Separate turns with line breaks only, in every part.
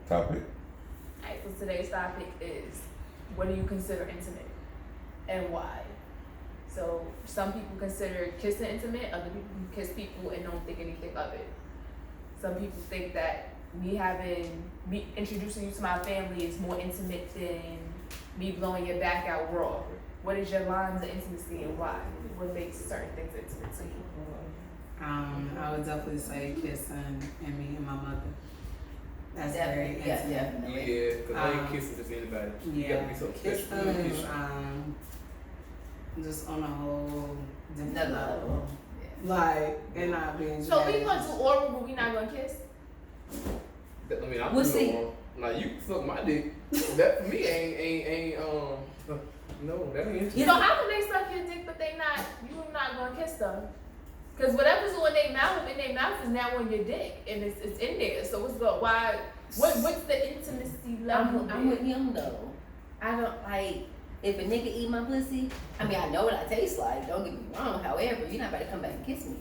Topic.
Alright, so today's topic is, what do you consider intimate and why? So some people consider kissing intimate, other people kiss people and don't think anything of it. Some people think that me introducing you to my family is more intimate than me blowing your back out raw. What is your lines of intimacy and why? What makes certain things intimate to you?
I would definitely say kissing and me and my mother. That's
Definitely,
very
yeah,
intimate.
definitely.
Yeah, because I ain't kissing just anybody. You
Yeah,
gotta be so special.
kissing, just on a whole different
Another
level.
level.
Like, and not being
So we
judged.
gonna do oral, but we not gonna kiss?
I mean, I'm
We'll
doing
see.
one. Like, you can suck my dick. That for me ain't no, that ain't interesting.
So how can they suck your dick but you not gonna kiss them? Cause whatever's on their mouth is now on your dick and it's in there. So what's the intimacy level?
I'm with him though. I don't like if a nigga eat my pussy. I mean, I know what I taste like. Don't get me wrong. However, you're not about to come back and kiss me.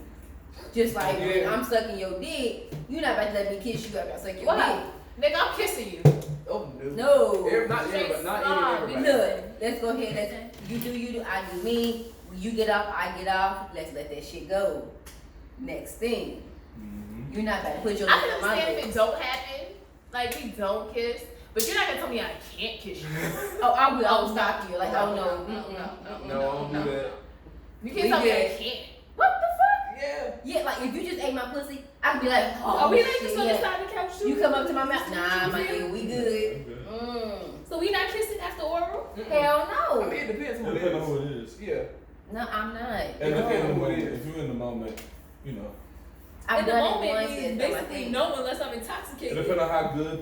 Just like when I'm sucking your dick, you're not about to let me kiss you after I suck your
Why? Nigga, I'm kissing you.
Oh, no.
No.
Not everybody. Not everybody.
Look, let's go ahead. You do. I do me. You get off. I get off. Let's let that shit go. Next thing.
Mm-hmm.
You're not about to put your
I
lips
can
on my
understand if
lips.
it don't happen, like we don't kiss, but you're not gonna tell me I can't kiss you.
Oh, I will stop you. Like, oh no.
No, I don't do that.
You can't
We
tell me I
good.
can't. What the fuck?
Yeah.
Yeah, like if you just ate my pussy, I'd be like, oh,
Are we like
shit,
just on the
yeah.
side of the couch too?
You come up to my mouth, nah, my nigga, we good.
So we not kissing after oral?
Hell
I
no.
mean, it depends who
It
it
depends on
is.
who it is.
Yeah.
No, I'm not.
And depending on who it
it
is.
is.
If you're in the moment, you know.
I've
In the
done it
moment
once,
means
it's not my
basically
thing.
no unless I'm
It
intoxicated.
depends on how good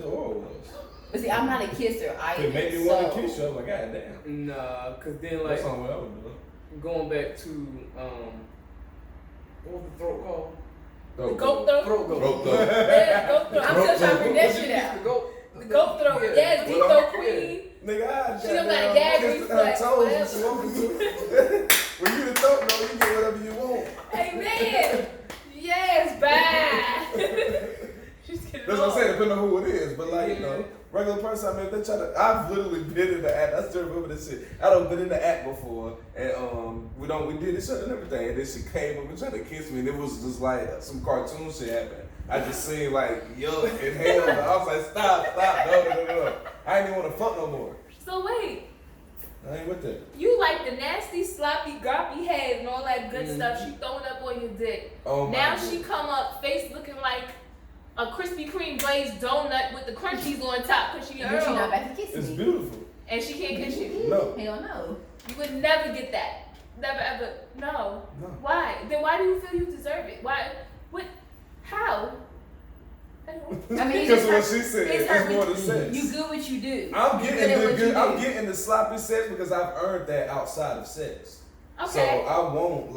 the oil was.
But see, I'm not a kisser either.
If it made me want
so-
to kiss you, I was like, God damn.
Nah, cause then
That's
like
something I would do.
going back to what was the throat called?
The goat throat?
Throat goat.
Throat goat.
Yeah, goat throat.
I'm still trying to figure that
What you
shit
kiss
out.
the goat?
The goat throat.
Yeah.
Yes, deep
Well,
throat queen.
Nigga, I
She don't got a gag reflex,
toes when
whatever.
she want me to. When you the throat goat, you get whatever you want.
Amen. Yes, bad. She's getting
That's what I'm
old.
saying, depending on who it is. But like, you know, regular person, I mean, if they try to, I've literally been in the act. I still remember this shit. I done been in the act before, and we did this shit and everything. And then she came up and tried to kiss me, and it was just like some cartoon shit happened. I just seen like yuck and hell. I was like, stop, no. I ain't even want to fuck no more.
So wait,
I ain't with that.
you like the nasty, sloppy, groppy head and all that good stuff she throwing up on your dick.
Oh my
Now
God.
she come up, face looking like a Krispy Kreme glazed donut with the crunchies on top because she
But you're not
Earl.
about to kiss
It's
me.
beautiful.
And she can't kiss you.
No.
Hell no.
You would never get that. Never ever. No.
No.
Why? Then why do you feel you deserve it? Why? What? How? I don't-
I mean,
Because
it's
what
her-
she said,
it's
it's
her-
more than sex.
You good what you do.
I'm
You
getting
at
the
what
good.
you
I'm
do.
getting the sloppy sex because I've earned that outside of sex. So
Okay.
I won't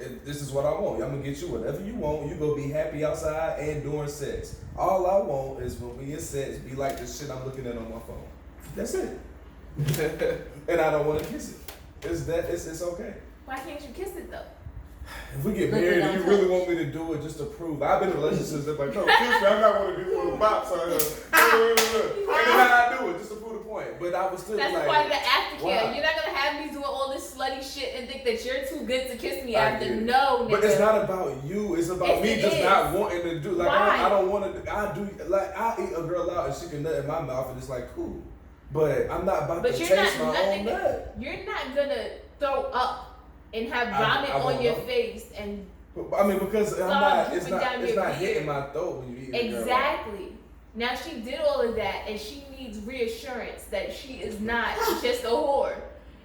if this is what I want. I'm gonna get you whatever you want. You go be happy outside and during sex. All I want is when we in sex, be like the shit I'm looking at on my phone. That's it. And I don't want to kiss it. It's okay.
Why can't you kiss it though?
If we get
Look,
married,
we
and you
don't
really
touch.
want me to do it just to prove. I've been in relationships that like, no, kiss me. I'm not one of these little bops out here. And then I do it just to prove the point. But I was still
That's
like,
part of the aftercare.
why?
You're not gonna have me doing all this slutty shit and think that you're too good to kiss me
I
after.
get it.
No, nigga.
But it's not about you. It's about
Yes,
me
it
just
is.
not wanting to do. Like
Why?
I don't want to. I do. Like I eat a girl out and she can nut in my mouth and it's like cool. But I'm not about
But
to
you're
taste
not
my own
nothing.
nut.
You're not gonna throw up and have
I
vomit on
won't
your
know.
face and
But, I mean, because I'm
Stop
not. It's
moving
not.
down
It's
your
not
beard.
hitting my throat when you eat a girl out.
exactly. Now she did all of that and she needs reassurance that she is not just a whore.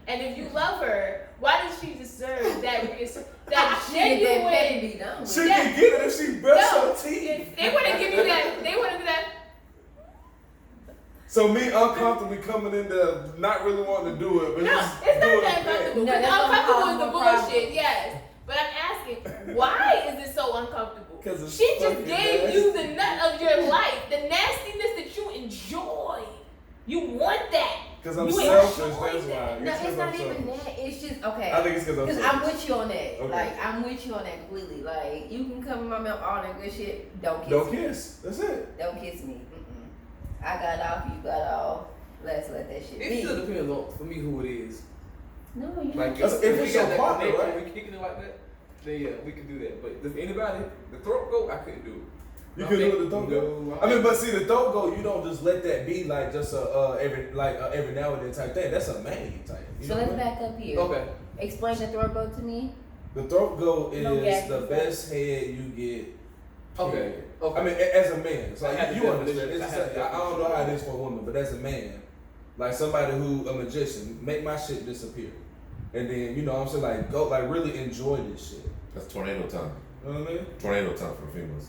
And if you love her, why does she deserve that reassurance? That
She get that
genuine.
baby done.
She
Yeah.
can get it if she brush
No,
her teeth.
they want to give you that. They want to do that.
So me uncomfortably coming in there, not really wanting to do it, but
No,
just
it's
doing
not that
it.
uncomfortable.
No,
The
that's gonna
uncomfortable
cause
is the
more
bullshit,
problems.
yes. But I'm asking, why is it so uncomfortable?
'Cause it's
She just
fucking
gave
nasty.
you the nut of your life, the nastiness that you enjoy. You want that.
Because I'm
You
selfish,
enjoy
that's
that.
why.
No,
It's 'cause
it's not
I'm
even
selfish.
that. It's just okay.
I think it's because I'm
Because
selfish.
I'm with you on that.
Okay.
Like I'm with you on that completely. Like you can come in my mouth all that good shit. Don't kiss
Don't
me.
kiss. That's it.
Don't kiss me. Mm-mm. I got off, you got off. Let's let that shit
It
be.
still depends on for me who it is.
No, you
Like
If
we
it's
got
your
that
partner,
connection,
right?
we kicking it like that, then yeah, we can do that. But if anybody, the throat go, I couldn't do it.
You couldn't do the throat go? I mean, but see, the throat go, you don't just let that be like just every now and then type thing. That's a main type. You
So
know
let's
what I mean?
back up here.
Okay.
Explain the throat go to me.
The throat go is
No gas
the
is
best head you get.
Okay.
period.
Okay.
I mean, as a man, it's
I
like
had
you
the
understand.
definition.
It's
I
just
had the
like, I don't know how it is for a woman, but as a man, like somebody who a magician, make my shit disappear, and then you know what I'm saying, like go like really enjoy this shit.
That's tornado time.
You know what I mean?
Tornado time for females.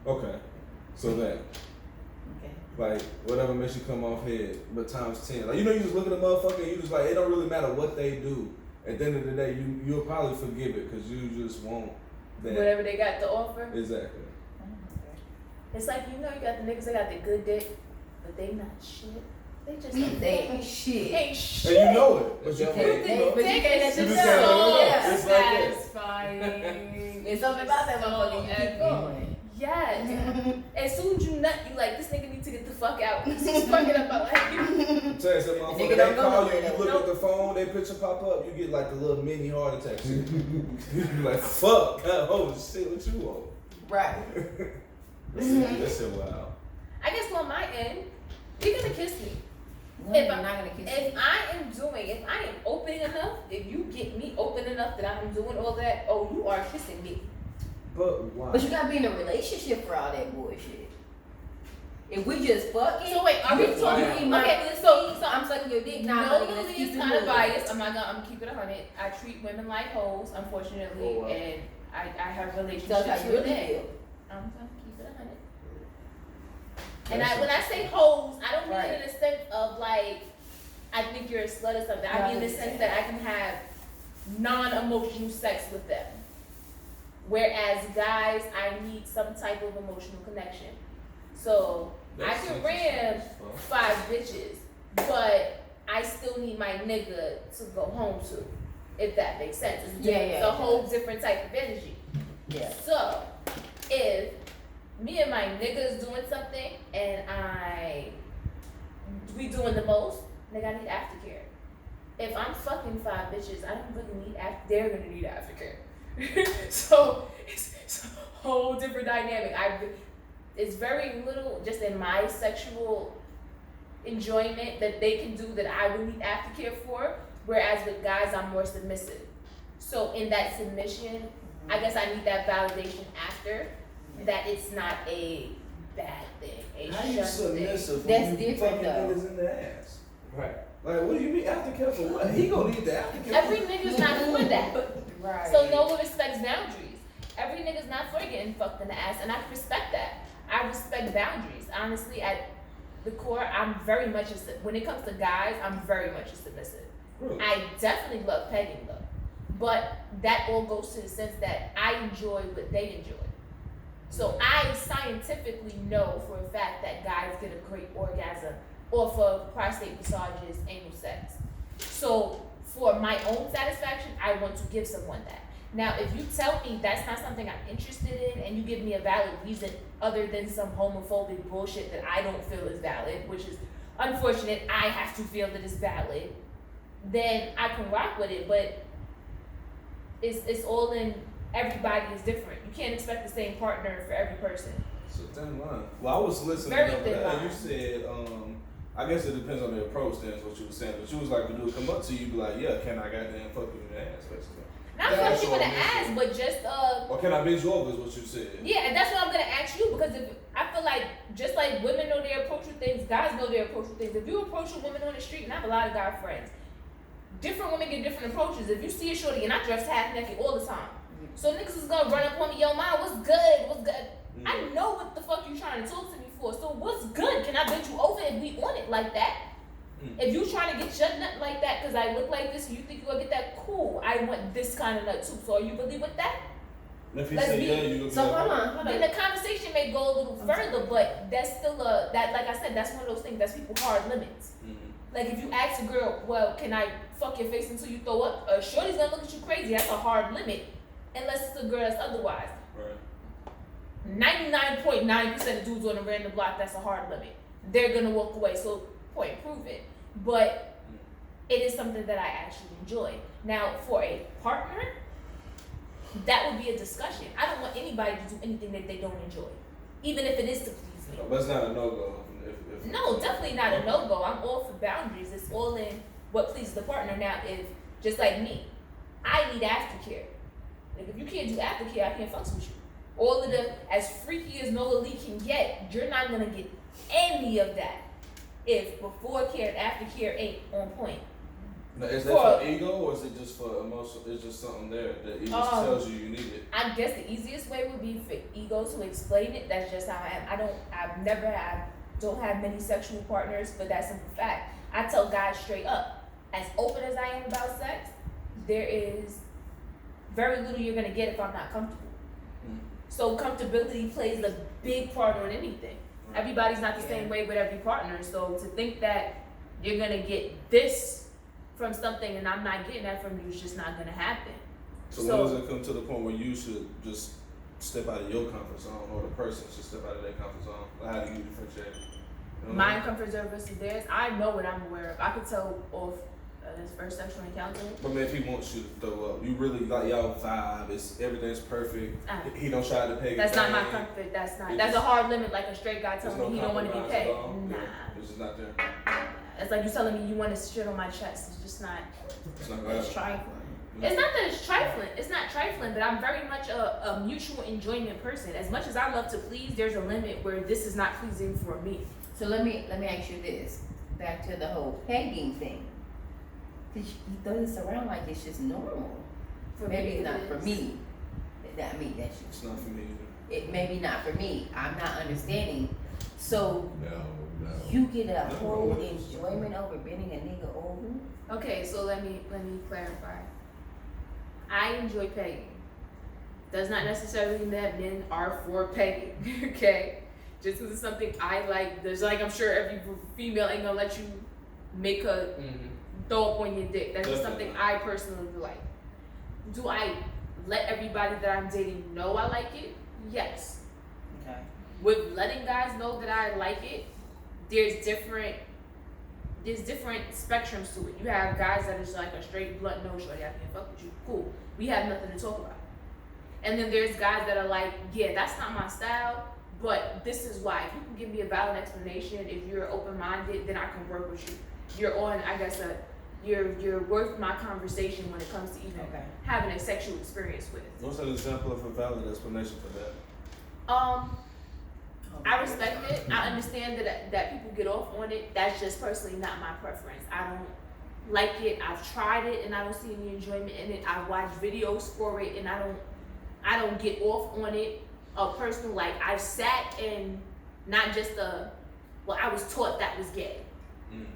Okay, so that.
Okay.
Like whatever makes you come off head, but times 10. Like you know, you just look at a motherfucker, and you just like it don't really matter what they do. At the end of the day, you'll probably forgive it because you just want that.
Whatever they got to offer.
Exactly.
It's like, you know, you got the niggas that got the good dick, but they not shit. They just
They ain't shit.
ain't
And
shit.
you know it, but you
Yeah.
can't. You know,
But you can't let
You
them
just gotta
know.
let
Yeah.
it. It's like that.
satisfying.
There's something about that motherfucker. You keep going.
Yes. As soon as you nut, you like, this nigga need to get the fuck out. He's fucking up my life.
Tell you some
Nigga
motherfucker, they
don't go
call you,
nowhere
you
though.
look
Nope.
at the phone, they picture pop up, you get like the little mini heart attack shit. You be like, fuck, God, holy shit, what you want?
Right.
That shit wild.
I guess on my end, you're gonna kiss me.
No,
If
you're
I-
not gonna kiss
If
me.
if I am open enough, if you get me open enough that I'm doing all that, oh, you are kissing me.
But why?
But you gotta be in a relationship for all that bullshit. If we just fucking,
So wait, are we
you
talking?
eat my
Okay,
pussy,
so
I'm sucking your dick. Nah,
no,
nigga, let's
Lily
keep
is
it
kind of
moving.
biased. I'm gonna keep it 100. I treat women like hoes, unfortunately,
Oh, wow.
and I have
Tell us
relationships
how you
with
really
men.
feel.
I'm gonna keep it 100. And when I say hoes, I don't mean
Right.
it in the sense of like I think you're a slut or something. I mean in the sense that I can have non-emotional sex with them. Whereas guys, I need some type of emotional connection. So I can ram 5 bitches, but I still need my nigga to go home to, if that makes sense. It's,
Yeah,
it's
yeah,
a
it
whole
does.
different type of energy.
Yeah.
So if me and my nigga is doing something and we doing the most, nigga, I need aftercare. If I'm fucking 5 bitches, I don't really need they're gonna need aftercare. So it's a whole different dynamic. It's very little just in my sexual enjoyment that they can do that I would need aftercare for. Whereas with guys, I'm more submissive. So in that submission, I guess I need that validation after that it's not a bad thing. A
How you
shunned thing.
submissive
That's
when you
different,
fucking
though.
niggas in the ass?
Right.
Like, what do you mean aftercare for what? He gonna need the aftercare.
Every nigga's not for that.
Right.
So no one respects boundaries. Every nigga's not for getting fucked in the ass, and I respect that. I respect boundaries. Honestly, at the core, I'm very much when it comes to guys, I'm very much a submissive.
Really?
I definitely love pegging though, but that all goes to the sense that I enjoy what they enjoy. So I scientifically know for a fact that guys get a great orgasm off of prostate massages, anal sex. So for my own satisfaction, I want to give someone that. Now, if you tell me that's not something I'm interested in, and you give me a valid reason other than some homophobic bullshit that I don't feel is valid, which is unfortunate, I have to feel that it's valid, then I can rock with it. But it's all in. Everybody is different. You can't expect the same partner for every person.
It's a thin line. Well, I was listening
Very
to
thin
that, and
line.
you said, I guess it depends on the approach. That's what you were saying. But you was like, when dude come up to you, be like, yeah, can I goddamn fuck you in the ass, basically.
Not
That's
fuck you in the
all I'm
ass,
saying.
but just
Or can I bend you over? Is what you said.
yeah, and that's what I'm gonna ask you, because if I feel like just like women know their approach with things, guys know their approach with things. If you approach a woman on the street, and I have a lot of guy friends, different women get different approaches. If you see a shorty, and I dress half naked all the time, so niggas is gonna run up on me, yo, mom, what's good? What's good? I know what the fuck you trying to talk to me for. So what's good? Can I bend you over if we on it like that? If you trying to get your nut like that because I look like this and you think you gonna get that, cool. I want this kind of nut too. So are you really with that?
And if he
Let's
say
be-
yeah, you gonna be
So
like,
hold on.
Then the conversation may go a little further, but that's still that like I said, that's one of those things that's people hard limits. Like if you ask a girl, well, can I fuck your face until you throw up? Shorty's gonna look at you crazy. That's a hard limit, unless it's a girl that's otherwise.
Right.
99.9% of dudes on the random block, that's a hard limit. they're gonna walk away. So point proven. But it is something that I actually enjoy. Now, for a partner, that would be a discussion. I don't want anybody to do anything that they don't enjoy, even if it is to please me.
But it's not a no-go. If
No, definitely not a no-go. I'm all for boundaries. It's all in what pleases the partner. Now, if, just like me, I need aftercare. Like, if you can't do aftercare, I can't function with you. All of the, as freaky as Noah Lee can get, you're not gonna get any of that if before care and aftercare ain't on point.
Now, is that for ego or is it just for emotional? It's just something there that it just tells you need it.
I guess the easiest way would be for ego to explain it. That's just how I am. Don't have many sexual partners for that simple fact. I tell guys straight up, as open as I am about sex, there is very little you're gonna get if I'm not comfortable. So comfortability plays a big part on anything. Everybody's not the same way with every partner. So to think that you're gonna get this from something and I'm not getting that from you is just not gonna happen.
So when does it come to the point where you should just step out of your comfort zone, or the person should step out of their comfort zone? Like, how do you differentiate? You know
My comfort zone versus theirs, I know what I'm aware of. I could tell off this first sexual encounter.
But man, if he wants you to throw up, you really like y'all vibe. Everything's perfect. He don't try to pay.
That's not my comfort. That's a hard limit. Like a straight guy telling me he don't want to be paid. Nah,
it's just not there.
it's like you telling me you want to shit on my chest. It's just not.
It's not gonna
It's
happen.
trifling.
It's not that it's trifling. It's not trifling, but I'm very much a mutual enjoyment person. As much as I love to please, there's a limit where this is not pleasing for me.
So let me ask you this. Back to the whole pegging thing. Cause you throw this around like it's just normal.
For
Maybe
me,
it's not
it
for
is.
me. That's just
It's not for me either.
it. Maybe not for me. I'm not understanding. So
No.
you get a whole enjoyment over bending a nigga over.
Okay, so let me clarify. I enjoy pegging. Does not necessarily mean that men are for pegging. Okay, just because it's something I like. There's like I'm sure every female ain't gonna let you make a throw up on your dick. That's just something I personally like. Do I let everybody that I'm dating know I like it? Yes.
Okay.
With letting guys know that I like it, there's different spectrums to it. You have guys that is like a straight blunt no shorty, I can't fuck with you. Cool. We have nothing to talk about. And then there's guys that are like, yeah, that's not my style, but this is why. If you can give me a valid explanation, if you're open-minded, then I can work with you. You're on, I guess, you're worth my conversation when it comes to even having a sexual experience with.
What's an example of a valid explanation for that?
I respect it. I understand that people get off on it. That's just personally not my preference. I don't like it. I've tried it and I don't see any enjoyment in it. I've watched videos for it and I don't get off on it. A personal, like I've sat and not just I was taught that was gay.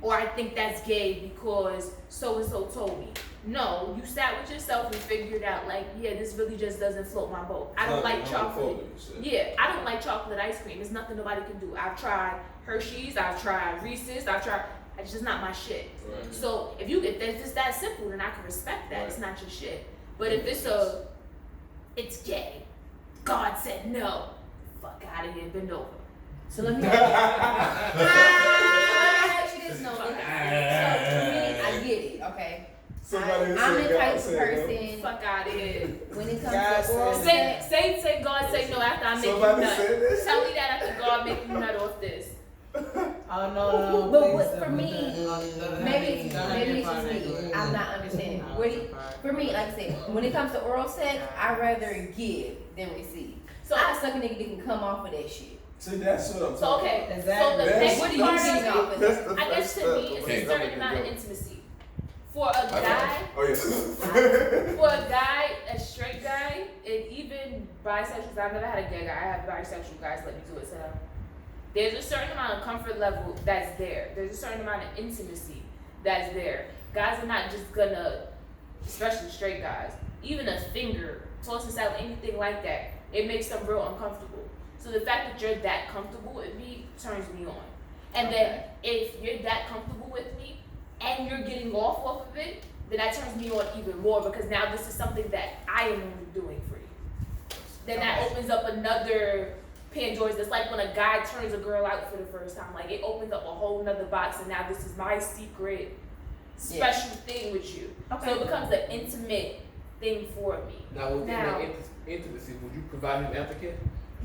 Or I think that's gay because so and so told me. No, you sat with yourself and figured out like, yeah, this really just doesn't float my boat. I don't like chocolate. Yeah, I don't like chocolate ice cream. There's nothing nobody can do. I've tried Hershey's, I've tried Reese's, it's just not my shit.
Right.
So if it's that simple, then I can respect that. Right. It's not your shit. But if it's gay, God said no. Fuck out of here, bend over.
So let me ask you this, no. So for me, I get it, okay? I'm the type of person.
Fuck out of here.
When it comes to oral sex,
say God say no after I make you nut. Tell me that after God make you nut off this.
Oh no.
But what for me, maybe it's just me. I'm not understanding. For me, like I said, when it comes to oral sex, I'd rather give than receive. So I suck a nigga that can come off of that shit.
See, that's what I'm
So
talking
okay,
Exactly.
so the
That's-
what do
What
you
do you
mean?
off of that?
I guess to me, it's a certain amount of intimacy. For a guy, for a guy, a straight guy, and even bisexuals, I've never had a gay guy. I have bisexual guys let me do it. So there's a certain amount of comfort level that's there. There's a certain amount of intimacy that's there. Guys are not just gonna, especially straight guys, even a finger, toss us out, anything like that, it makes them real uncomfortable. So the fact that you're that comfortable with me turns me on. And then if you're that comfortable with me and you're getting off of it, then that turns me on even more because now this is something that I am only doing for you. Then that opens up another Pandora's. It's like when a guy turns a girl out for the first time. Like it opens up a whole nother box, and now this is my secret, special thing with you.
Okay.
So it becomes an intimate thing for me.
Now, within
Now-
that intimacy, would you provide him aftercare?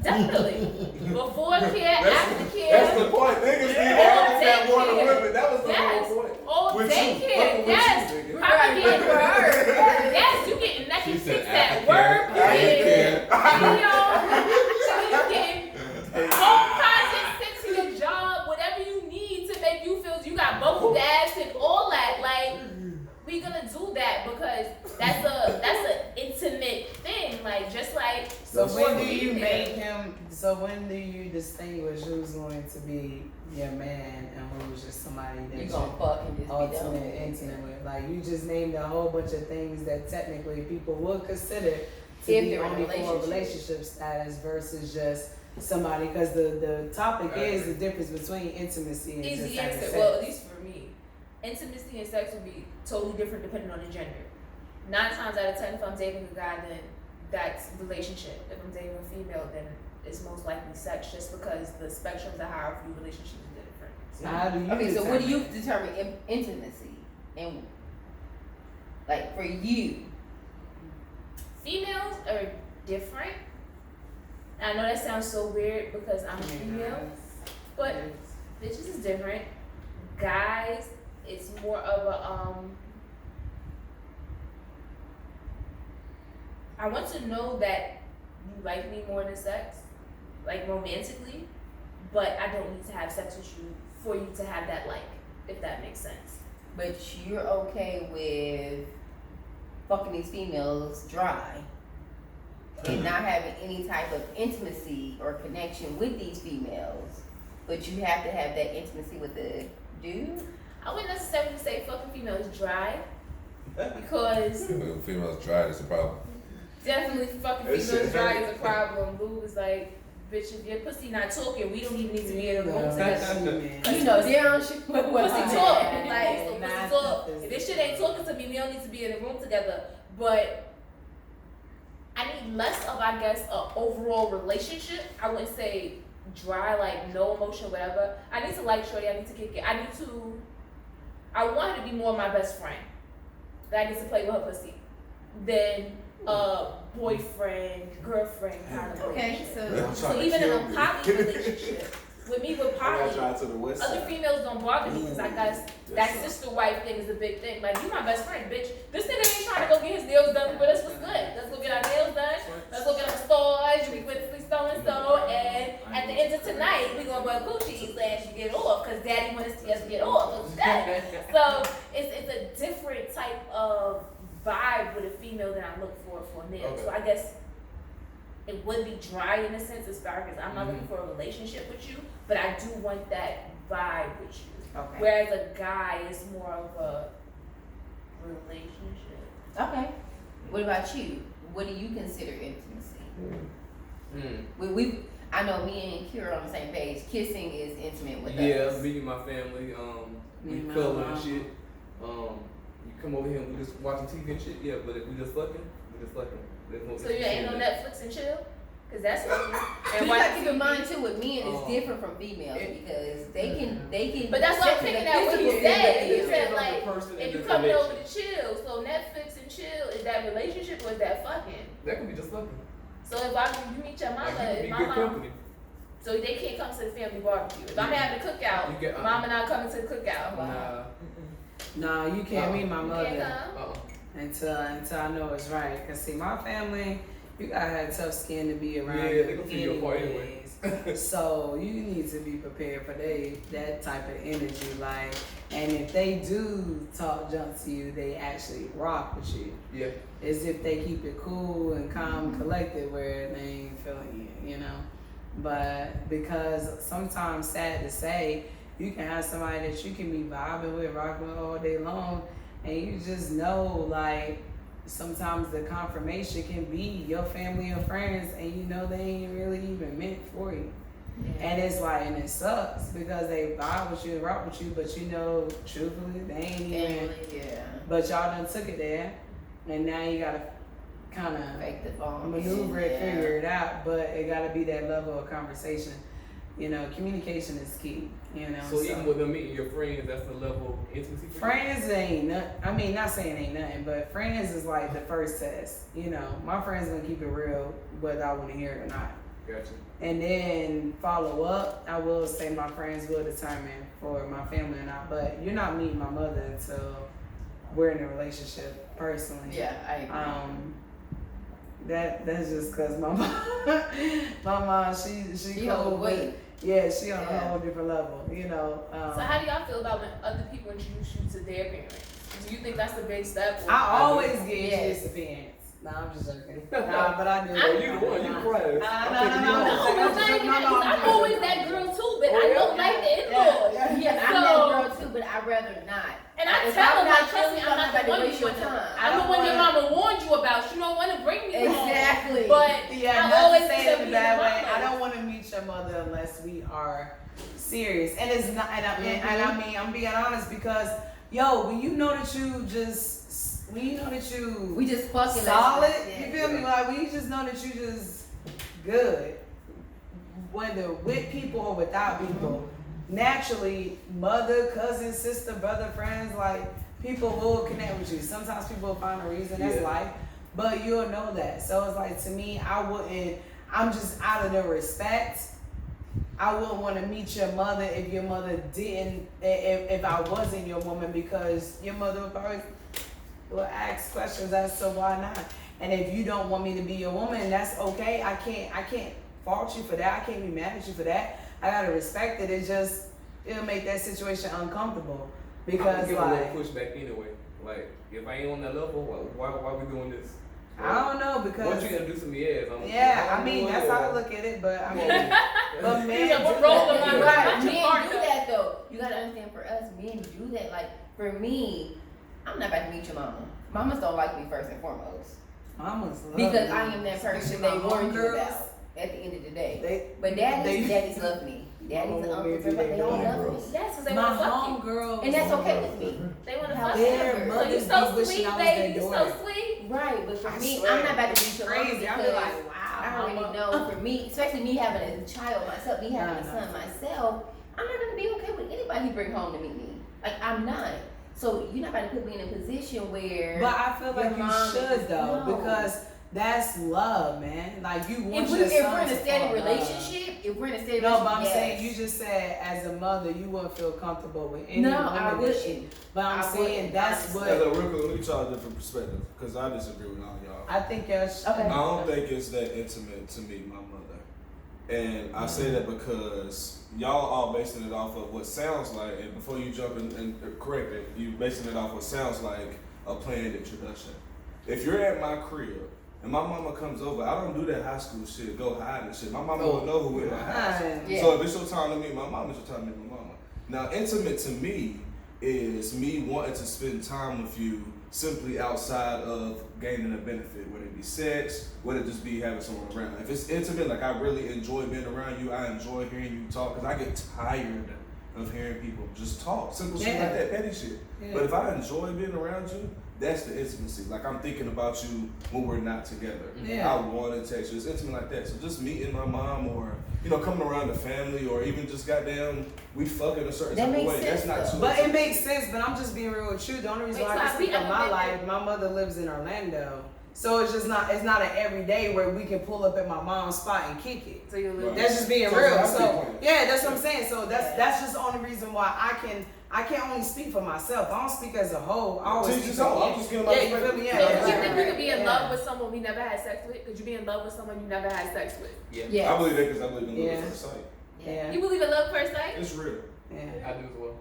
Definitely. Before care,
That's
after
That's
care,
the point. Niggas need
Yeah.
advocate more than
Daycare.
women. That was the
Yes.
whole point.
oh,
With you.
daycare,
Fucking with
yes.
you, nigga.
Probably getting
for her.
Yes, you getting
She
naked
said
fix that
aftercare.
work. You getting
Aftercare.
you getting home projects sent to your job, whatever you need to make you feel you got bubble baths and all that. Like we gonna do that because that's a intimate thing. Like just like
So
That's
when do
funny.
you make him? So when do you distinguish who's going to be your man and who's just somebody that
You
you
gonna fuck and just be done
ultimate
with it.
intimate with? Like you just named a whole bunch of things that technically people would consider to
If
be
they're in a
only for
relationship.
relationship status versus just somebody. Because the topic is the difference between intimacy and just
easy
having
answer.
sex.
Well, at least for me, intimacy and sex will be totally different depending on the gender. 9 times out of 10, if I'm dating a guy, then that's relationship. If I'm dating a female, then it's most likely sex, just because the spectrums of how I view relationships are different.
So how do you?
Okay, so what do you
determine?
determine intimacy? And like for you,
Females are different. I know that sounds so weird because I'm a
Yeah.
female, but bitches is different. Guys, it's more of a I want to know that you like me more than sex, like romantically, but I don't need to have sex with you for you to have that like, if that makes sense.
but you're okay with fucking these females dry and not having any type of intimacy or connection with these females, but you have to have that intimacy with the dude?
I wouldn't necessarily say fucking females dry because
When females try, it's a problem.
definitely fucking
That
females
shit
dry
hurt.
is a problem. Boo is like, bitch, if your pussy not talking, we don't even need to be in a room
No,
together.
that's
You know, they don't shoot what
Pussy talk, like, so
Nah,
pussy talk.
that's-
If this shit ain't talking to me, we don't need to be in a room together. But I need less of, I guess, a overall relationship. I wouldn't say dry, like no emotion, whatever. I need to like shorty. I need to kick it. I want her to be more my best friend. That I get to play with her pussy than a boyfriend, girlfriend kind of
Okay,
relationship.
so
So even in a poly relationship, with me with
I gotta
poly,
drive to the west
other
side.
females don't bother me because I guess that
Yes,
sister wife thing is a big thing. Like, you my best friend, bitch. This nigga ain't trying to go get his nails done with us. What's good? Let's go get our nails done. Let's go get a massage. We went to so and so. And at the end of tonight, we gonna wear Gucci's and you get off because daddy wants to see us get off. What's good? So it's a different type of vibe with a female than I look for a male.
Okay.
So I guess it would be dry in a sense as far as I'm not looking for a relationship with you, but I do want that vibe with you.
okay.
Whereas a guy is more of a relationship.
Okay. What about you? What do you consider intimacy?
Mm.
I know me and Kira on the same page. Kissing is intimate with
Yeah,
us.
me and my family,
Me
we
and my
cuddle
mom.
and shit. You come over here and we just watching TV and shit. Yeah, but if we just fucking, we just fucking. There's no
So you ain't no Netflix and chill? Cause that's what
And you gotta keep in mind too, with men, it's
Um,
different from females because they can.
But that's what I'm
separate
picking
the
at what
physical
you
from the
said. You
mental.
said like,
person
if you coming over to chill, so Netflix and chill, is that relationship or is that fucking?
that could be just fucking.
So if you meet your mama,
Like, you
if
could be
my
good
mom,
company.
so they can't come to the family barbecue. If I'm having a cookout,
You get-
mama not coming to the cookout.
Nah.
No, you can't meet my
You
mother.
can't come.
Until I know it's right. Cause see, my family, you gotta have tough skin to be around.
Yeah,
them
they gonna feel your part anyway.
anyways. So you need to be prepared for that type of energy. Like, and if they do talk junk to you, they actually rock with you.
Yeah.
As if they keep it cool and calm, collected, where they ain't feeling you know. But because sometimes, sad to say, you can have somebody that you can be vibing with, rocking with all day long, and you just know, like, sometimes the confirmation can be your family or friends, and you know they ain't really even meant for you. And it's like, and it sucks because they vibe with you and rock with you, but you know, truthfully, they ain't even.
Yeah.
But y'all done took it there, and now you gotta kind of
Break the phone.
maneuver it,
Yeah.
figure it out, but it got to be that level of conversation. You know, communication is key. You know,
So even with them meeting your friends, that's the level of intimacy for you?
friends ain't nothing. I mean, not saying ain't nothing, but friends is like the first test. You know, my friends gonna keep it real, whether I want to hear it or not.
Gotcha.
And then follow up, I will say my friends will determine for my family or not. But you're not meeting my mother until we're in a relationship personally.
Yeah, I agree.
That's just cause my mom, she
hold
cold,
weight.
but yeah, she on a
Yeah.
whole different level, you know.
So how do y'all feel about when other people introduce you to their parents? Do you think that's the big step? or-
I always get
Yes.
introduced to parents. Nah, I'm just joking. Nah, but I do.
Oh, you the one, you the prize.
No,
I'm
no,
thinking
no,
you
no,
the
No,
one.
I'm not even that, 'cause I'm always that girl too, but
Oh,
I
yeah?
don't like the in-laws.
Yeah.
Yeah, I'm
So-
that girl too, but I'd rather not.
And I
If
tell
I'm
them,
not
like, trust me,
feeling
I'm not
about
the
to
one
waste
you
your
want.
time.
I'm the one your mama warned you about. You don't want to bring me home.
Exactly.
But
Yeah,
I
not
always
to say
end
it
up
in a
being
bad
the
way.
mama.
I don't want to meet your mother unless we are serious. And it's not, and I mean, I'm being honest because, yo, when you know that you
we just fucking
solid,
yeah.
you feel me? Like when you just know that you just good, whether with people or without people, naturally, mother, cousin, sister, brother, friends, like people will connect with you. Sometimes people will find a reason, that's
Yeah.
life, but you'll know that. So it's like, to me, I'm just out of the respect. I wouldn't want to meet your mother if your mother didn't, if I wasn't your woman, because your mother would probably will ask questions as to why not. And if you don't want me to be your woman, that's okay. I can't fault you for that. I can't be mad at you for that. I gotta respect it. It'll make that situation uncomfortable
I'm
because
giving a
like
little pushback anyway. Like, if I ain't on that level, why we doing this?
I don't know
What
because
you gonna do to me as?
yeah, I mean that's how I look at it. But I mean, but men
Yeah, what
do
role
that.
am I
You're
right.
right.
Men
Partner.
do that though. You gotta understand, for us, men do that. Like, for me, I'm not about to meet your mama. Mamas don't like me first and foremost.
Mamas love
Because
me.
I am that person
Especially
they
my
warned you
homegirls.
about at the end of the day.
They,
But daddies love me. Daddies and
Mama want me
uncles,
to be
everybody, they
their
all love
girl.
me.
Yes, because they
my
want to fuck you.
homegirls,
And that's okay with me.
They want to
How
fuck
their
you. So you
mothers
so
be wishing
sweet,
I was
baby.
their
You so
daughter.
sweet.
Right, but for
I
me,
swear.
I'm not about to meet your mama
Crazy. I
because
be like, wow.
I already
mama.
know. For me, especially me having a child myself, me having a
Nah,
son myself, I'm not gonna be okay with anybody you bring home to meet me. Like, I'm not. So you're not about to put me in a position where.
But I feel like
Your
you
mom
should
is-
though,
no.
because that's love, man. Like you want
if
your
we're
son
in
to
a steady
fall in love.
relationship, if we're in a steady
No,
relationship,
but I'm
yes.
saying you just said as a mother you wouldn't feel comfortable with any
No,
woman
I
that
wouldn't.
she. But I'm
I
saying
wouldn't,
that's
honestly.
Yeah,
what
look, real quick, let me try a different perspective because I disagree with all y'all.
I think y'all should.
Okay.
I don't think it's that intimate to meet my mother. And I say that because y'all all basing it off of what sounds like, and before you jump in and correct it, you basing it off what sounds like a planned introduction. If you're at my crib and my mama comes over, I don't do that high school shit, go hide and shit. My mama will know who in my house.
Fine.
Yeah.
So if it's your time to meet my mama, it's your time to meet my mama. Now, intimate to me is me wanting to spend time with you simply outside of gaining a benefit, whether it be sex, whether it just be having someone around. If it's intimate, like I really enjoy being around you, I enjoy hearing you talk, because I get tired of hearing people just talk. Simple shit
Yeah.
like that, petty shit.
Yeah.
But if I enjoy being around you, that's the intimacy. Like I'm thinking about you when we're not together.
Yeah.
I want to text you. It's intimate like that. So just meeting my mom, or coming around the family, or even just goddamn we fucking a certain
That
type of
makes
way. That's
sense,
not
though.
too.
But it
intimate.
makes sense, but I'm just being real with you. The only reason
Wait,
why I
so
can
have we
speak of
ever
my
been
life, my mother lives in Orlando. So it's just not, it's not an everyday where we can pull up at my mom's spot and kick it.
So you
Right.
That's just being
So
real.
that's the
So
point.
yeah, that's what I'm saying. So that's just the only reason why I can't only speak for myself. I don't speak as a whole. I always
Teach
speak
his
for
own. I'm
you.
just giving my
Yeah, you
perspective.
feel me?
So
Yeah,
do you
right,
think you could be in
yeah.
love with someone we never had sex with? Could you be in love with someone you never had sex with?
Yeah.
Yeah.
I believe that because I believe in love
Yeah.
at first sight.
Yeah,
You believe in love at first sight?
It's real.
yeah.
I do as well.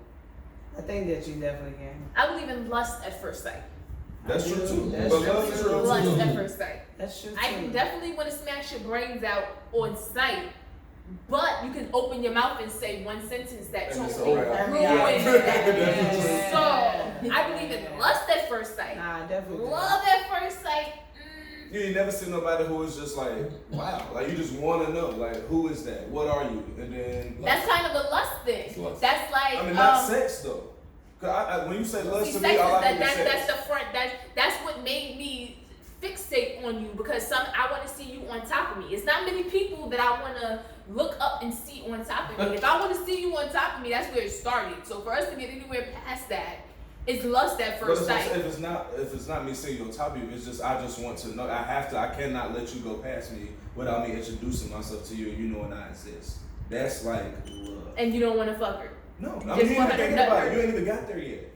I think that you definitely can.
I believe in lust at first sight.
That's
I
true
do.
too.
That's
But
true.
love is real
Lust
too.
at first sight.
That's true too.
I can definitely want to smash your brains out on sight, but you can open your mouth and say one sentence that
And it's
totally
over.
ruins
Yeah.
that. So I believe in lust at first sight.
Nah, I definitely. do.
Love at first sight.
You ain't never seen nobody who is just like, wow, like you just want to know, like, who is that? What are you? And then,
That's kind of a lust thing.
It's lust.
That's like
I mean, not sex though. 'Cause when you say lust
see,
to
sex
me, all
is
I think is
that's
sex.
the front. That's what made me fixate on you because I want to see you on top of me. It's not many people that I want to look up and see on top of me. If I want to see you on top of me, that's where it started. So for us to get anywhere past that, it's lust at first
But
sight.
if it's not me seeing you on top of you, it's just I just want to know. I cannot let you go past me without me introducing myself to you and you knowing I exist. That's like love.
And you don't want to fuck her.
No,
just
I mean, you ain't
want her
thinking
to
about
nut
it. You ain't even got there yet.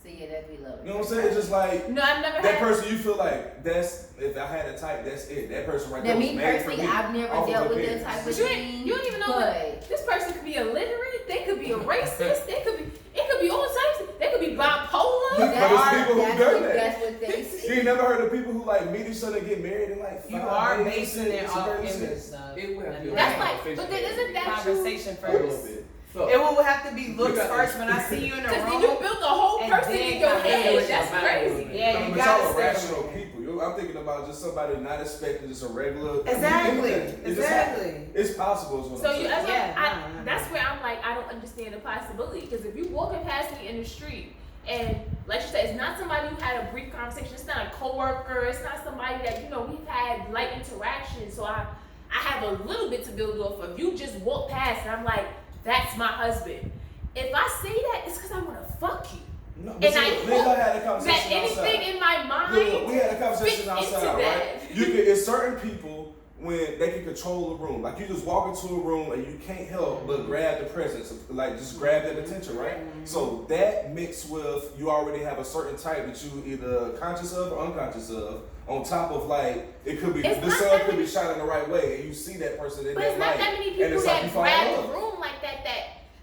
So yeah, that'd be love.
You know what I'm saying? It's just like
No, I've never
that
had.
person you feel like that's if I had a type, that's it. That person right
Now
there was
me
made for
personally,
me.
I've never
off of
dealt with that
appearance.
type of
But
thing.
you don't even know
but
that this person could be illiterate. They could be a racist. It could be all types. They could be bipolar.
But it's people who done that.
That's what they see.
You ain't never heard of people who like meet each other and get married in like 5
You are
days?
basing it
It's
off
crazy.
image stuff.
It would have to be
That's
a
like,
conversation.
but then isn't that true?
Conversation
A little
first.
bit.
So,
It will have to be looks
You got-
first when I see you in the
Because then
room.
you built a whole
And
person
then
in your
conversation
head.
with
That's
your mind.
crazy.
Yeah, you
but
gotta
y'all are
stay
rational
with it.
people. I'm thinking about just somebody not expecting, just a regular.
Exactly.
It just happens.
Exactly.
It's possible. Is what
So
I'm
you,
saying.
that's where I'm like, I don't understand the possibility. Because if you walking past me in the street, and like you said, it's not somebody who had a brief conversation. It's not a coworker. It's not somebody that we've had light interaction. So I have a little bit to build off of. You just walk past, and I'm like, that's my husband. If I say that, it's because I want to fuck you.
No,
And
but see,
I
me and her
hope
had a
that
conversation
anything
outside.
in my mind.
Look, we had a conversation
fit
outside,
into
right?
that.
You can. It's certain people when they can control a room. Like you just walk into a room and you can't help but grab the presence, like just grab that attention, right? So that mixed with you already have a certain type that you either conscious of or unconscious of. On top of like it could be
It's
the
not
sun
that
could be
many-
shining the right way and you see that person in
But
that
it's not
light,
that many
and
people
it's like you
that
fall in
grab
love.
the room like that.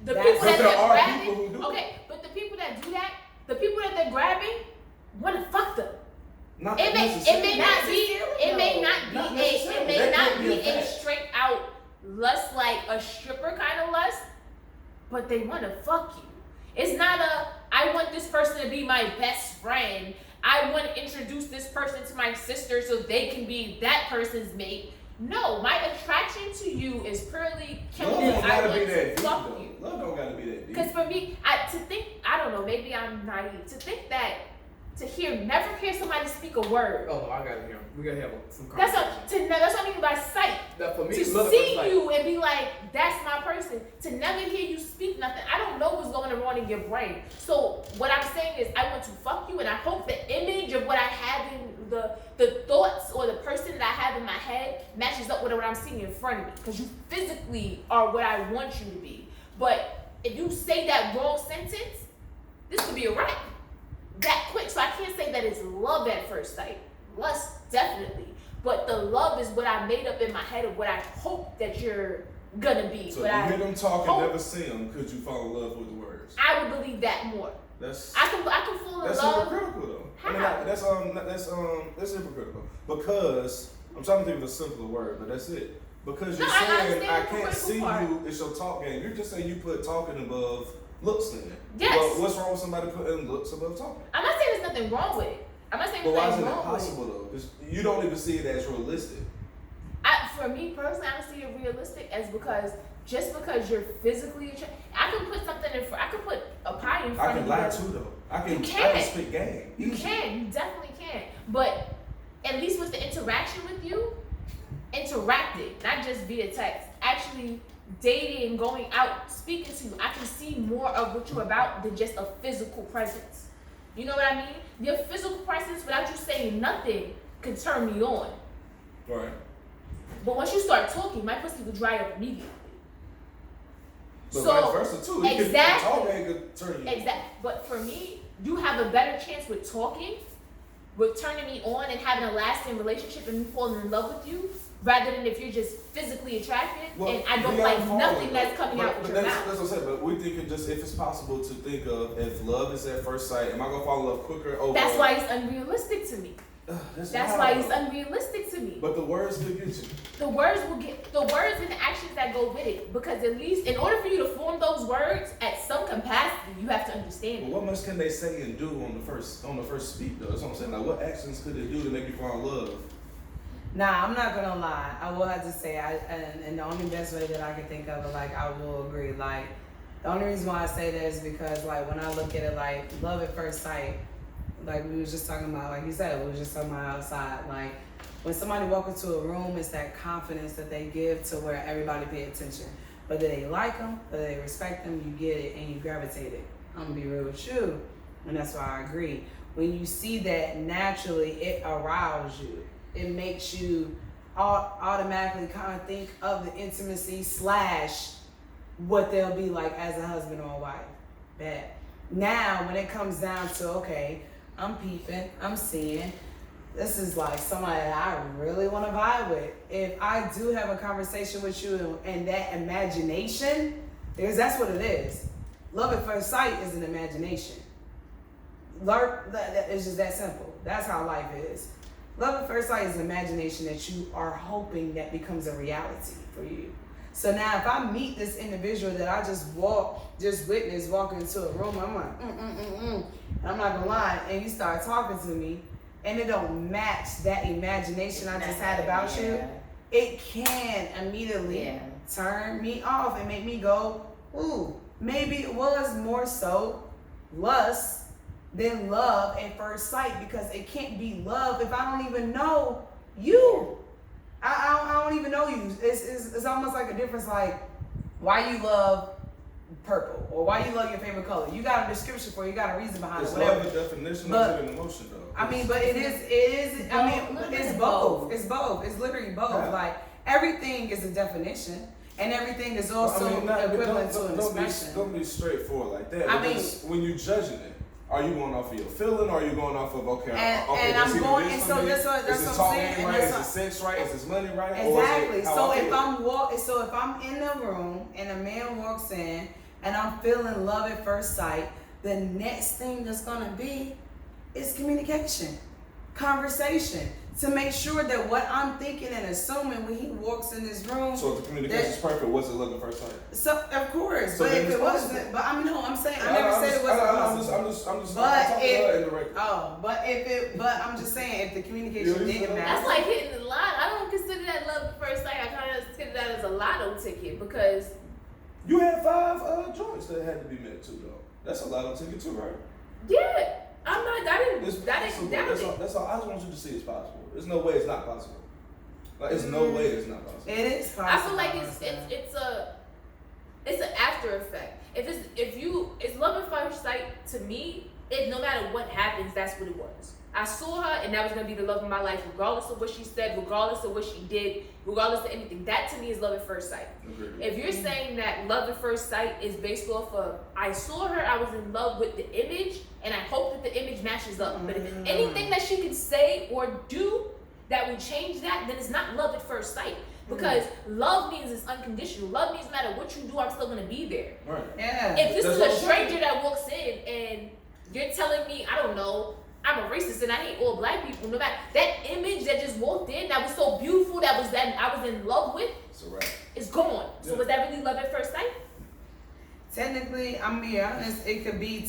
The
That's-
people
But
that
there
they're
are
grabbing.
people who do.
Okay, but the people that do that, the people that they're grabbing, want to fuck them.
Not
It may
necessarily.
not be. It may
No,
not be
not
a. It
necessarily.
may
That
not
could be
be
a
a
fact.
straight out lust like a stripper kind of lust, but they want to fuck you. It's not a. I want this person to be my best friend. I want to introduce this person to my sister so they can be that person's mate. No, my attraction to you is purely
Love
killing.
don't
I
gotta
want
be
to
that deep.
fuck
Though.
you.
Love don't gotta be that deep.
Because for me, I don't know, maybe I'm naive. To think that, never hear somebody speak a word.
oh no, I gotta hear him. We gotta have some
That's
conversation.
that's what I mean by sight.
That for me,
To
love at
see
first sight.
you and be like, that's my person. To never hear you speak nothing. I don't know what's going on in your brain. So what I'm saying is I want to fuck you and I hope the image of what I have in the thoughts or the person that I have in my head matches up with what I'm seeing in front of me. Because you physically are what I want you to be. But if you say that wrong sentence, this could be a wrap. That quick. So I can't say that it's love at first sight. Lust, definitely. But the love is what I made up in my head of what I hope that you're gonna be.
So
but
you
I
hear them talk and
hope-
never see them, could you fall in love with the words?
I would believe that more.
That's
I can fall in
that's
love.
hypocritical though. I mean,
How?
that's hypocritical because I'm trying to think of a simpler word, but that's it. Because you're
No, I
saying
understand
I
the
can't
hypocritical
see
part.
you, it's your talk game. You're just saying you put talking above looks then.
Yes.
Well, what's wrong with somebody putting looks above talking?
I'm not saying there's nothing wrong with it. I'm not saying
But
there's
why
nothing
isn't it
wrong with it.
possible though? Because you don't even see it as realistic.
For me personally, I don't see it realistic as because just because you're physically attracted, I can put something in front. I can put a pie in front
I
of
can
you.
lie
that-
too though. I
You
can
can.
spit game.
You can. You definitely can. But at least with the interaction with you, interacting, not just via text, actually dating, going out, speaking to you, I can see more of what you're about than just a physical presence. You know what I mean? Your physical presence without you saying nothing can turn me on.
Right.
But once you start talking, my pussy will dry up immediately.
But
So,
vice versa too. You
exactly.
Could, talking could turn you.
Exactly. But for me, you have a better chance with talking, with turning me on and having a lasting relationship and me falling in love with you, rather than if you're just physically attracted and I don't
we
like
gotta follow
nothing
it,
that's coming
but,
out with
but
your
that's,
mouth.
That's what I'm saying. But we think just if it's possible to think of if love is at first sight, am I gonna fall in love quicker over?
That's why it's unrealistic to me. That's
wild,
why it's
though.
unrealistic to me.
But the words will get you.
The words and the actions that go with it. Because at least in order for you to form those words at some capacity, you have to understand
But
it.
what much can they say and do on the first speak though? That's what I'm saying. Like what actions could they do to make you fall in love?
Nah, I'm not gonna lie. I will have to say, and the only best way that I can think of it, like, I will agree. Like, the only reason why I say that is because, like, when I look at it, like, love at first sight, like we was just talking about, like you said, we was just talking about outside. Like when somebody walk into a room, it's that confidence that they give to where everybody pay attention. Whether they like them, whether they respect them, you get it and you gravitate it. I'm gonna be real with you, and that's why I agree. When you see that naturally, it arouses you. It makes you automatically kind of think of the intimacy / what they'll be like as a husband or a wife. Bad. Now, when it comes down to, okay, I'm peeping, I'm seeing, this is like somebody that I really want to vibe with. If I do have a conversation with you and that imagination, because that's what it is. Love at first sight is an imagination. It's just that simple. That's how life is. Love at first sight is an imagination that you are hoping that becomes a reality for you. So now if I meet this individual that I just witnessed walking into a room, I'm like, and I'm not gonna lie, and you start talking to me, and it don't match that imagination I just had about you, it can immediately turn me off and make me go, ooh, maybe it was more so lust than love at first sight, because it can't be love if I don't even know you. I don't even know you. It's almost like a difference, like why you love purple or why you love your favorite color. You got a description for it, you got a reason behind
It's
it, whatever.
love a definition
But-
of an emotion, though.
I mean, but it is. I mean, it's both. It's both. It's literally both.
Yeah.
Like everything is a definition, and everything is also equivalent to an expression.
Don't be straightforward like that.
I mean-
Because when you're judging it, are you going off of your feeling, or are you going off of okay?
And
okay,
I'm
this either
going,
this
and
for
so
me,
that's what
is this
I'm
talking
saying. And
right?
that's
Is
what-
it sex right? Is this money right?
Exactly.
Or is it how
So
I feel?
if I'm in the room and a man walks in and I'm feeling love at first sight, the next thing that's gonna be is communication, conversation, to make sure that what I'm thinking and assuming when he walks in this room.
So if the communication is perfect, was it love at first sight?
So of course,
So
but
then
if
it's
it wasn't,
possible.
but I mean, no, I'm saying I never said it wasn't possible.
I'm just
But
I'm talking
if-
about indirectly.
But I'm just saying if the communication
You
didn't
understand?
matter.
That's like hitting the line. I don't consider that love at first sight. I kind of consider that as a lotto ticket because
You had 5 joints that had to be met too, though. That's a lot of ticket too, right?
yeah, I'm not.
It's
That
possible.
didn't.
That's all. I just want you to see it's possible. There's no way it's not possible. Like, there's no way it's not possible.
It is possible.
I feel like it's an after effect. It's love at first sight to me. No matter what happens, that's what it was. I saw her, and that was gonna be the love of my life, regardless of what she said, regardless of what she did, regardless of anything. That to me is love at first sight.
Agreed.
If you're saying that love at first sight is based off of I saw her, I was in love with the image, and I hope that the image matches up. But if it's anything that she can say or do that will change that, then it's not love at first sight. Because love means it's unconditional. Love means no matter what you do, I'm still gonna be there.
Right.
Yeah.
If this
That's
is
what
a
I'm saying.
stranger that walks in and you're telling me, I don't know, I'm a racist and I hate all black people, no matter that image that just walked in that was so beautiful, that I was in love with,
It's a wrap.
is gone. So
Yeah.
was that really love at first sight?
Technically, I'm gonna be honest, it could be,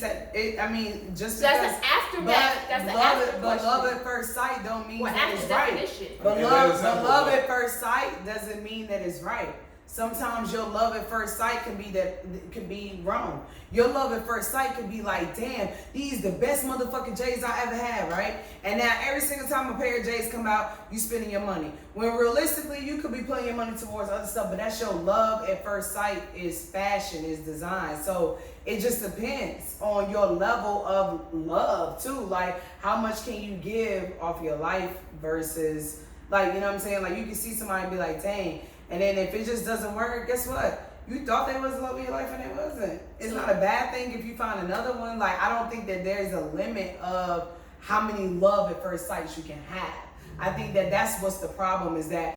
I mean, just
So that's
because,
an aftermath. That's an
love,
after
but love
question.
at first sight don't mean
Or
that
after
it's right.
definition.
But
And
love,
that example,
love
though.
at first sight doesn't mean that it's right. Sometimes your love at first sight can be wrong. Your love at first sight can be like, damn, these the best motherfucking J's I ever had, right? And now every single time a pair of J's come out, you spending your money. When realistically, you could be putting your money towards other stuff, but that's your love at first sight is fashion, is design. So it just depends on your level of love too. Like, how much can you give off your life versus, like, you know what I'm saying? Like, you can see somebody and be like, dang. And then if it just doesn't work, guess what? You thought they was in love with your life and it wasn't. It's not a bad thing if you find another one. Like, I don't think that there's a limit of how many love at first sights you can have. I think that that's what's the problem, is that